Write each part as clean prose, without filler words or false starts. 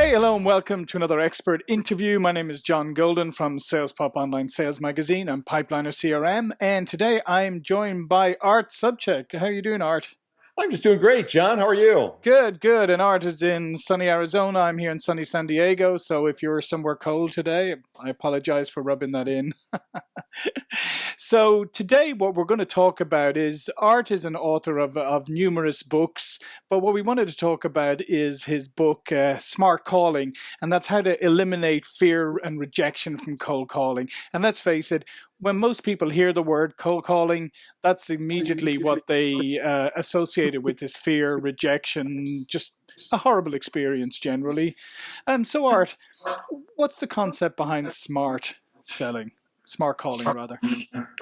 Hey, hello and welcome to another expert interview. My name is John Golden from SalesPOP Online Sales Magazine. I'm Pipeliner CRM, and today I'm joined by Art Sobczak. How are you doing, Art? I'm just doing great, John. How are you? Good, good. And Art is in sunny Arizona. I'm here in sunny San Diego. So if you're somewhere cold today, I apologize for rubbing that in. So today what we're going to talk about is Art is an author of numerous books, but what we wanted to talk about is his book, Smart Calling, and that's how to eliminate fear and rejection from cold calling. And let's face it, when most people hear the word cold calling, that's immediately what they associate it with, is fear, rejection, just a horrible experience generally. So Art, what's the concept behind smart selling? Smart calling, rather.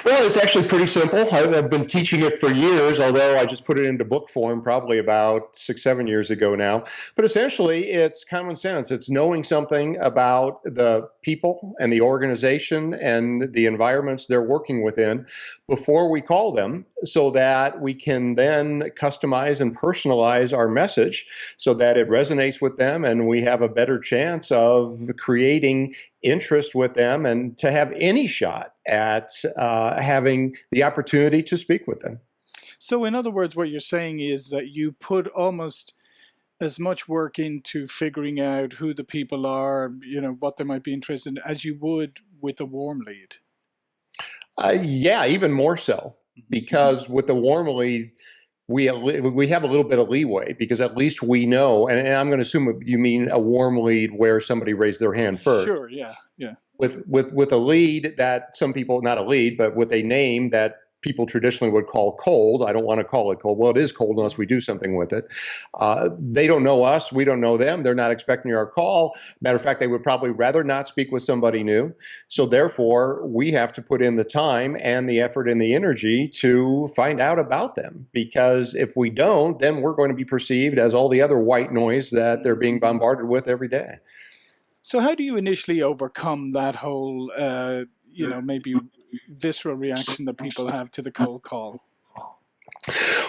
Well, it's actually pretty simple. I've been teaching it for years, although I just put it into book form probably about 6-7 years ago now. But essentially, it's common sense. It's knowing something about the people and the organization and the environments they're working within before we call them, so that we can then customize and personalize our message so that it resonates with them and we have a better chance of creating interest with them and to have any shot at having the opportunity to speak with them. So in other words, what you're saying is that you put almost as much work into figuring out who the people are, what they might be interested in, as you would with a warm lead. Yeah, even more so, because with the warm lead, we have a little bit of leeway because at least we know, and I'm going to assume you mean a warm lead where somebody raised their hand first. Sure, yeah. With a lead that some people, not a lead, but with a name that people traditionally would call cold. I don't want to call it cold. Well, it is cold unless we do something with it. They don't know us. We don't know them. They're not expecting our call. Matter of fact, they would probably rather not speak with somebody new. So therefore, we have to put in the time and the effort and the energy to find out about them. Because if we don't, then we're going to be perceived as all the other white noise that they're being bombarded with every day. So how do you initially overcome that whole, maybe visceral reaction that people have to the cold call?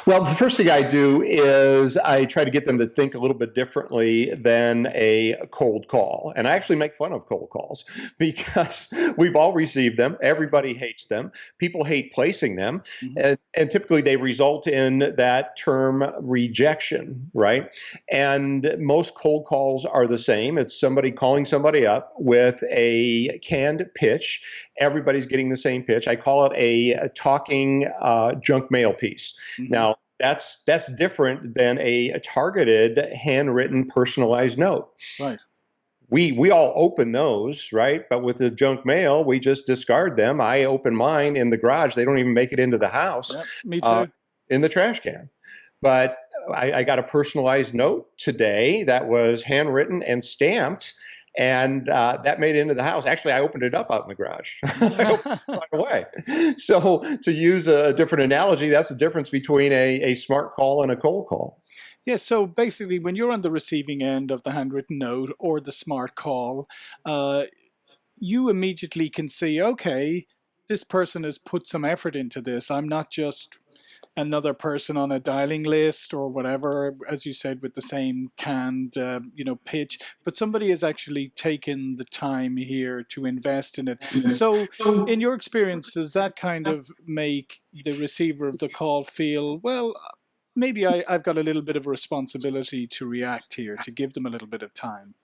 Well, the first thing I do is I try to get them to think a little bit differently than a cold call. And I actually make fun of cold calls because we've all received them. Everybody hates them. People hate placing them. And typically they result in that term rejection, right? And most cold calls are the same. It's somebody calling somebody up with a canned pitch. Everybody's getting the same pitch. I call it a talking junk mail piece. Now, that's different than a targeted, handwritten, personalized note. Right. We all open those, right? But with the junk mail, we just discard them. I open mine in the garage. They don't even make it into the house. Yep, me too. In the trash can. But I got a personalized note today that was handwritten and stamped. And that made it into the house. Actually, I opened it up out in the garage. I opened it right away. So to use a different analogy, that's the difference between a smart call and a cold call. Yeah, so basically when you're on the receiving end of the handwritten note or the smart call, you immediately can see, okay, this person has put some effort into this. I'm not just another person on a dialing list or whatever, as you said, with the same canned, pitch, but somebody has actually taken the time here to invest in it. So in your experience, does that kind of make the receiver of the call feel, well, maybe I've got a little bit of a responsibility to react here, to give them a little bit of time?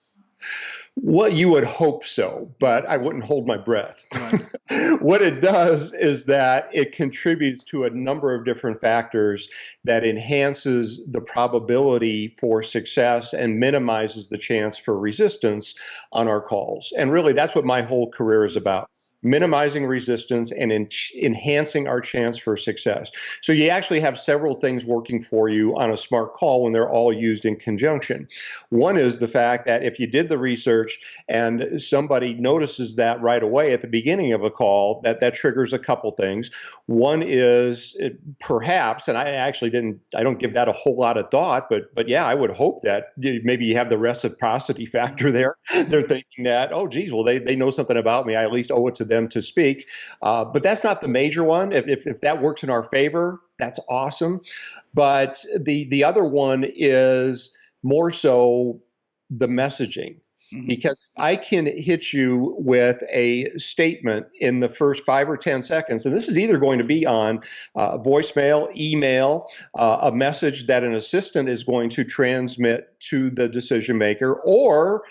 Well, you would hope so, but I wouldn't hold my breath. Right. What it does is that it contributes to a number of different factors that enhances the probability for success and minimizes the chance for resistance on our calls. And really, that's what my whole career is about. Minimizing resistance and enhancing our chance for success. So you actually have several things working for you on a smart call when they're all used in conjunction. One is the fact that if you did the research and somebody notices that right away at the beginning of a call, that triggers a couple things. One is perhaps, and I don't give that a whole lot of thought, but yeah, I would hope that maybe you have the reciprocity factor there. They're thinking that, oh, geez, well, they know something about me. I at least owe it to them to speak. But that's not the major one. If that works in our favor, that's awesome. But the other one is more so the messaging. Hmm. Because I can hit you with a statement in the first 5 or 10 seconds, and this is either going to be on voicemail, email, a message that an assistant is going to transmit to the decision maker, or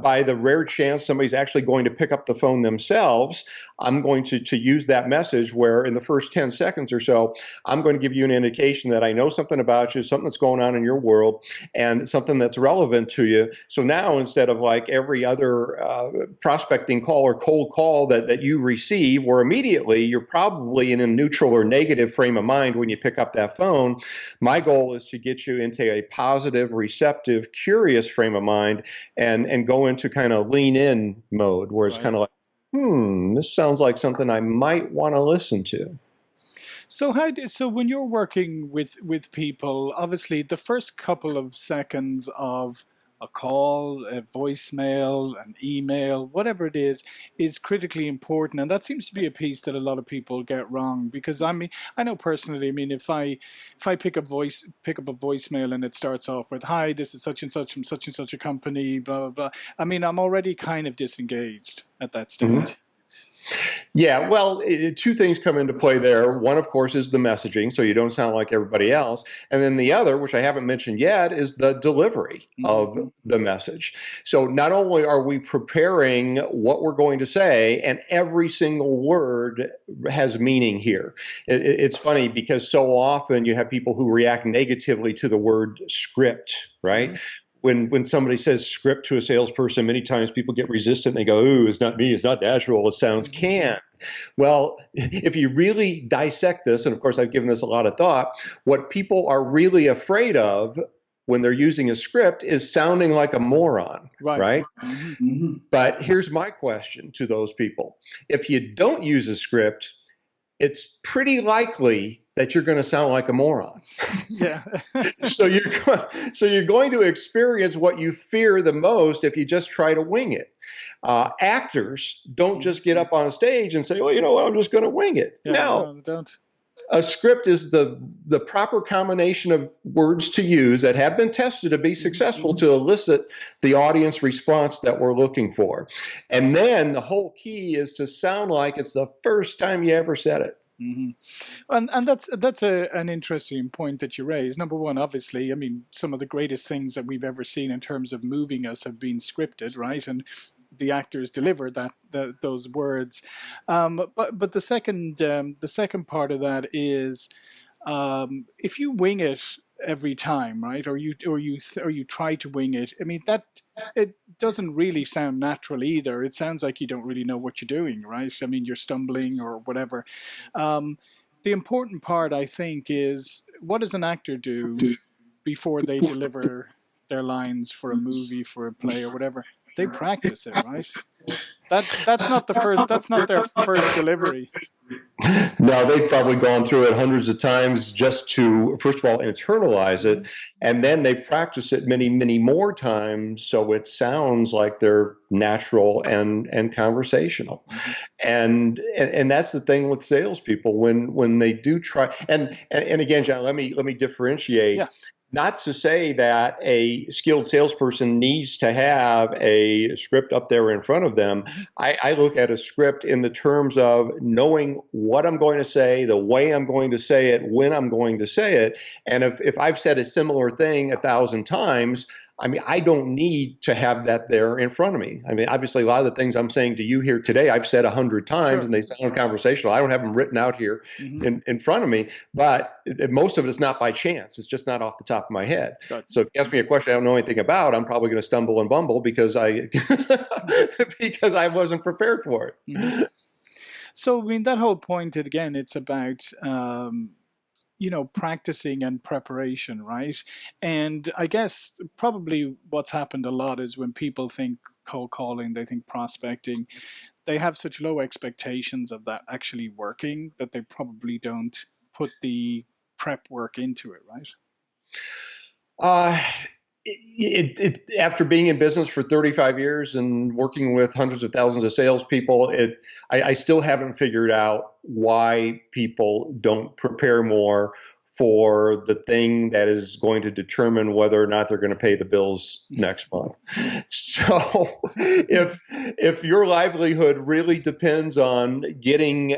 by the rare chance somebody's actually going to pick up the phone themselves, I'm going to use that message where in the first 10 seconds or so, I'm going to give you an indication that I know something about you, something that's going on in your world, and something that's relevant to you. So now instead of like every other prospecting call or cold call that you receive, where immediately you're probably in a neutral or negative frame of mind when you pick up that phone, my goal is to get you into a positive, receptive, curious frame of mind and go into kind of lean in mode where it's Right. kind of like, this sounds like something I might want to listen to. So when you're working with people, obviously the first couple of seconds of a call, a voicemail, an email, whatever it is critically important, and that seems to be a piece that a lot of people get wrong. Because I mean, I know personally, I mean, if I pick up a voicemail and it starts off with "Hi, this is such and such from such and such a company," blah blah blah. I mean, I'm already kind of disengaged at that Mhm. stage. Yeah, well, two things come into play there. One, of course, is the messaging, so you don't sound like everybody else. And then the other, which I haven't mentioned yet, is the delivery of Hmm. the message. So not only are we preparing what we're going to say, and every single word has meaning here. It's funny because so often you have people who react negatively to the word script, right? Hmm. When somebody says script to a salesperson, many times people get resistant. They go, "Ooh, it's not me. It's not natural. It sounds canned." Well, if you really dissect this, and of course I've given this a lot of thought, what people are really afraid of when they're using a script is sounding like a moron, Right. right? Hmm. But here's my question to those people. If you don't use a script, it's pretty likely that you're going to sound like a moron. Yeah. So you're going to experience what you fear the most if you just try to wing it. Actors don't Mhm. just get up on stage and say, "Well, you know what? I'm just going to wing it." Yeah, No, no, don't. a script is the proper combination of words to use that have been tested to be Hmm. successful to elicit the audience response that we're looking for. And then the whole key is to sound like it's the first time you ever said it. Hmm. And that's an interesting point that you raise. Number one, obviously, I mean, some of the greatest things that we've ever seen in terms of moving us have been scripted, right? And the actors deliver those words. But the second part of that is if you wing it every time, right, or you try to wing it, I mean that it doesn't really sound natural either. It sounds like you don't really know what you're doing, right? I mean, you're stumbling or whatever. Um, the important part, I think, is what does an actor do before they deliver their lines for a movie, for a play, or whatever? They practice it, right? That's not the first. That's not their first delivery. Now, they've probably gone through it hundreds of times just to, first of all, internalize it. Hmm. And then they've practiced it many, many more times so it sounds like they're natural and conversational. Hmm. And that's the thing with salespeople when they do try. And again, John, let me differentiate. Yeah. Not to say that a skilled salesperson needs to have a script up there in front of them. Hmm. I look at a script in the terms of knowing what I'm going to say, the way I'm going to say it, when I'm going to say it. And if I've said a similar thing 1,000 times, I mean, I don't need to have that there in front of me. I mean, obviously, a lot of the things I'm saying to you here today, I've said 100 times Sure. and they sound conversational. I don't have them written out here Hmm. in front of me, but most of it is not by chance. It's just not off the top of my head. Got. So if you ask me a question I don't know anything about, I'm probably going to stumble and bumble because I because I wasn't prepared for Hmm. it. So, I mean, that whole point, again, it's about, practicing and preparation, right? And I guess probably what's happened a lot is when people think cold calling, they think prospecting, they have such low expectations of that actually working that they probably don't put the prep work into it, right? Uh, After being in business for 35 years and working with hundreds of thousands of salespeople, I still haven't figured out why people don't prepare more for the thing that is going to determine whether or not they're going to pay the bills next month. So if your livelihood really depends on getting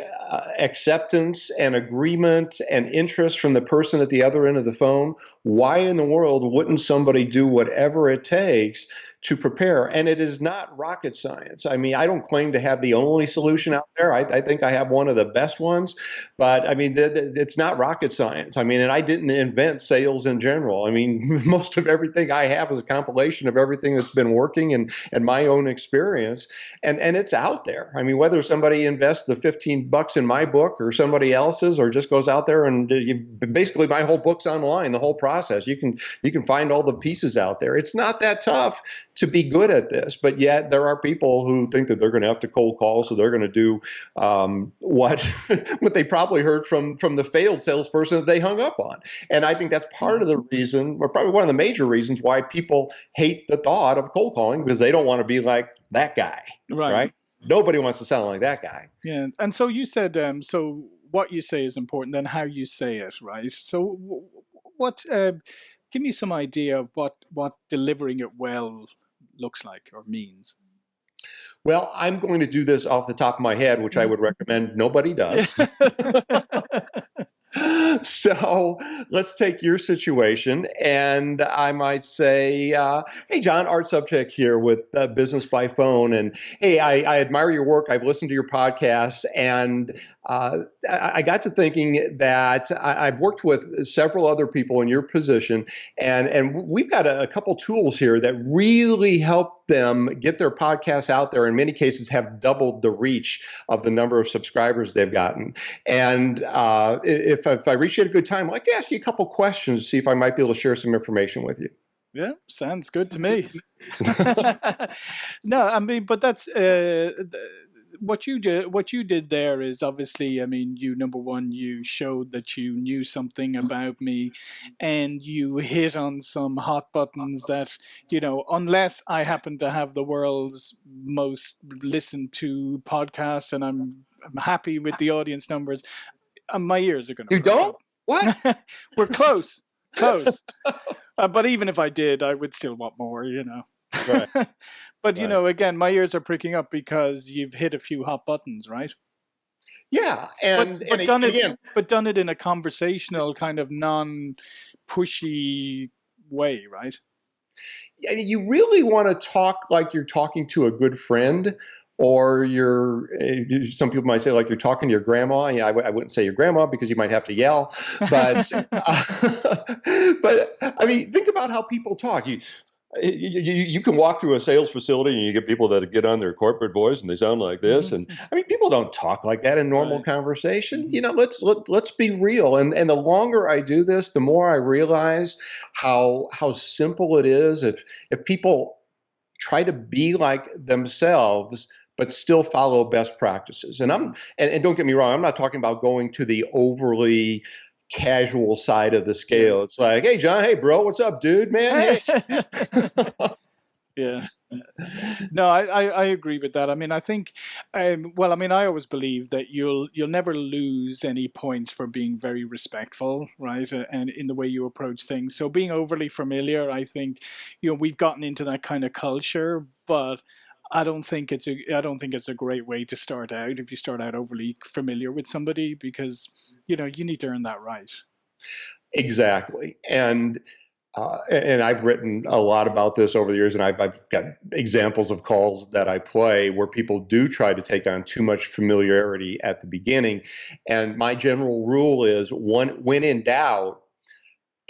acceptance and agreement and interest from the person at the other end of the phone, why in the world wouldn't somebody do whatever it takes to prepare? And it is not rocket science. I mean, I don't claim to have the only solution out there. I think I have one of the best ones, but I mean, it's not rocket science. I mean, and I didn't invent sales in general. I mean, most of everything I have is a compilation of everything that's been working and my own experience. And it's out there. I mean, whether somebody invests the $15 in my book or somebody else's, or just goes out there and basically my whole book's online, the whole process. You can find all the pieces out there. It's not that tough to be good at this, but yet there are people who think that they're going to have to cold call, so they're going to do what they probably heard from the failed salesperson that they hung up on. And I think that's part of the reason, or probably one of the major reasons, why people hate the thought of cold calling, because they don't want to be like that guy, right? Nobody wants to sound like that guy. Yeah, and so you said, so what you say is important, then how you say it, right? So what? Give me some idea of what delivering it well looks like or means. Well, I'm going to do this off the top of my head, which I would recommend nobody does. So let's take your situation, and I might say, hey, John, Art Sobczak here with Business by Phone. And hey, I admire your work. I've listened to your podcasts, and I got to thinking that I've worked with several other people in your position, and we've got a couple tools here that really help them get their podcasts out there. In many cases, have doubled the reach of the number of subscribers they've gotten. And if I reach you at a good time, I'd like to ask you a couple questions to see if I might be able to share some information with you. Yeah, sounds good to me. No, I mean, but that's what you did there is obviously, I mean, number one, you showed that you knew something about me, and you hit on some hot buttons that, unless I happen to have the world's most listened to podcast and I'm happy with the audience numbers, my ears are going to. You don't? Up. What? We're close. But even if I did, I would still want more, Right. But, again, my ears are pricking up because you've hit a few hot buttons, right? Yeah. But done it in a conversational kind of non-pushy way, right? You really want to talk like you're talking to a good friend, or some people might say like you're talking to your grandma. Yeah, I wouldn't say your grandma because you might have to yell. But, but I mean, think about how people talk. You can walk through a sales facility and you get people that get on their corporate voice and they sound like this. And I mean, people don't talk like that in normal conversation. Let's be real. And the longer I do this, the more I realize how simple it is if people try to be like themselves, but still follow best practices. And and don't get me wrong, I'm not talking about going to the overly casual side of the scale. It's like, hey, John, hey, bro, what's up, dude, man? Hey. Yeah. No, I agree with that. I mean, I think, I always believe that you'll never lose any points for being very respectful, right? And in the way you approach things. So being overly familiar, I think, we've gotten into that kind of culture, but I don't think it's a great way to start out if you start out overly familiar with somebody, because you need to earn that right. Exactly. And I've written a lot about this over the years, and I've got examples of calls that I play where people do try to take on too much familiarity at the beginning. And my general rule is, when in doubt,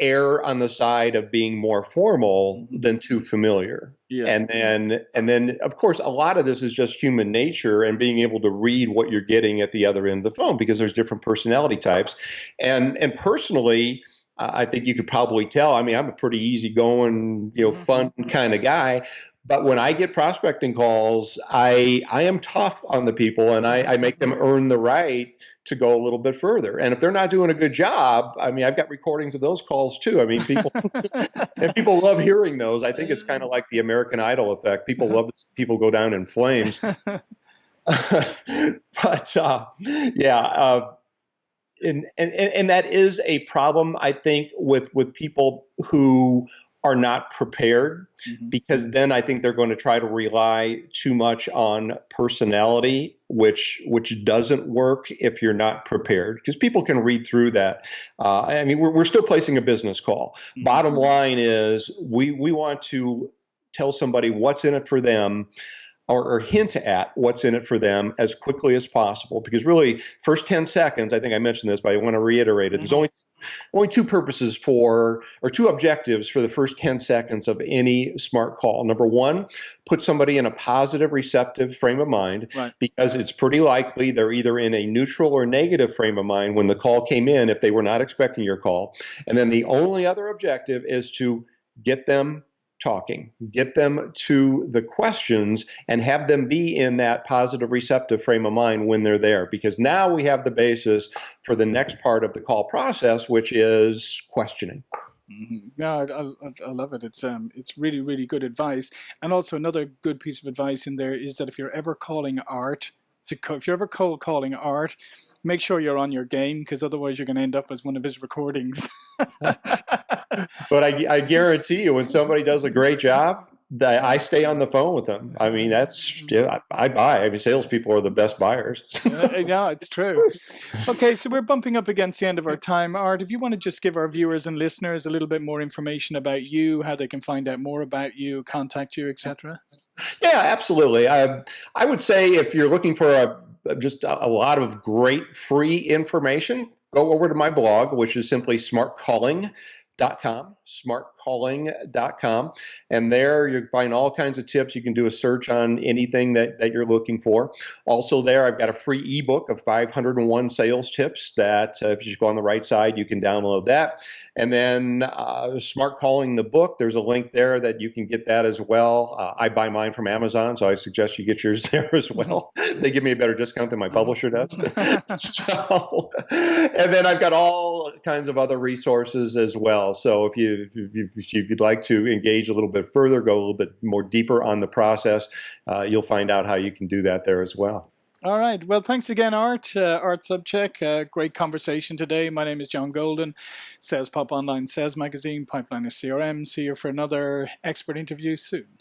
err on the side of being more formal than too familiar. Yeah. And then of course, a lot of this is just human nature and being able to read what you're getting at the other end of the phone, because there's different personality types. And personally, I think you could probably tell, I mean, I'm a pretty easygoing, fun kind of guy. But when I get prospecting calls, I am tough on the people, and I make them earn the right to go a little bit further. And if they're not doing a good job, I mean, I've got recordings of those calls too. I mean, people love hearing those. I think it's kind of like the American Idol effect. People love to see people go down in flames. But and that is a problem, I think, with people who are not prepared, because then I think they're going to try to rely too much on personality, which doesn't work if you're not prepared, because people can read through that. I mean, we're still placing a business call. Bottom line is we want to tell somebody what's in it for them, or hint at what's in it for them as quickly as possible. Because really, first 10 seconds, I think I mentioned this, but I want to reiterate it. There's only two purposes or two objectives for the first 10 seconds of any smart call. Number one, put somebody in a positive, receptive frame of mind, because it's pretty likely they're either in a neutral or negative frame of mind when the call came in, if they were not expecting your call. And then the only other objective is to get them talking, get them to the questions, and have them be in that positive, receptive frame of mind when they're there. Because now we have the basis for the next part of the call process, which is questioning. No, I love it. It's really, really good advice. And also another good piece of advice in there is that if you're ever calling Art, if you're ever cold calling Art, make sure you're on your game, because otherwise you're going to end up as one of his recordings. But I guarantee you, when somebody does a great job, I stay on the phone with them. I mean, I buy. I mean, salespeople are the best buyers. Yeah, it's true. Okay, so we're bumping up against the end of our time. Art, if you want to just give our viewers and listeners a little bit more information about you, how they can find out more about you, contact you, etc. Yeah, absolutely. I would say if you're looking for just a lot of great free information, go over to my blog, which is simply smartcalling.com, and there you find all kinds of tips. You can do a search on anything that you're looking for. Also there, I've got a free ebook of 501 sales tips that if you just go on the right side, you can download that. And then Smart Calling, the book, there's a link there that you can get that as well. I buy mine from Amazon, so I suggest you get yours there as well. They give me a better discount than my publisher does. So, and then I've got all kinds of other resources as well. So if you'd like to engage a little bit further, go a little bit more deeper on the process, you'll find out how you can do that there as well. All right. Well, thanks again, Art. Art Sobczak. Great conversation today. My name is John Golden, SalesPOP Online Sales Magazine, Pipeline of CRM. See you for another expert interview soon.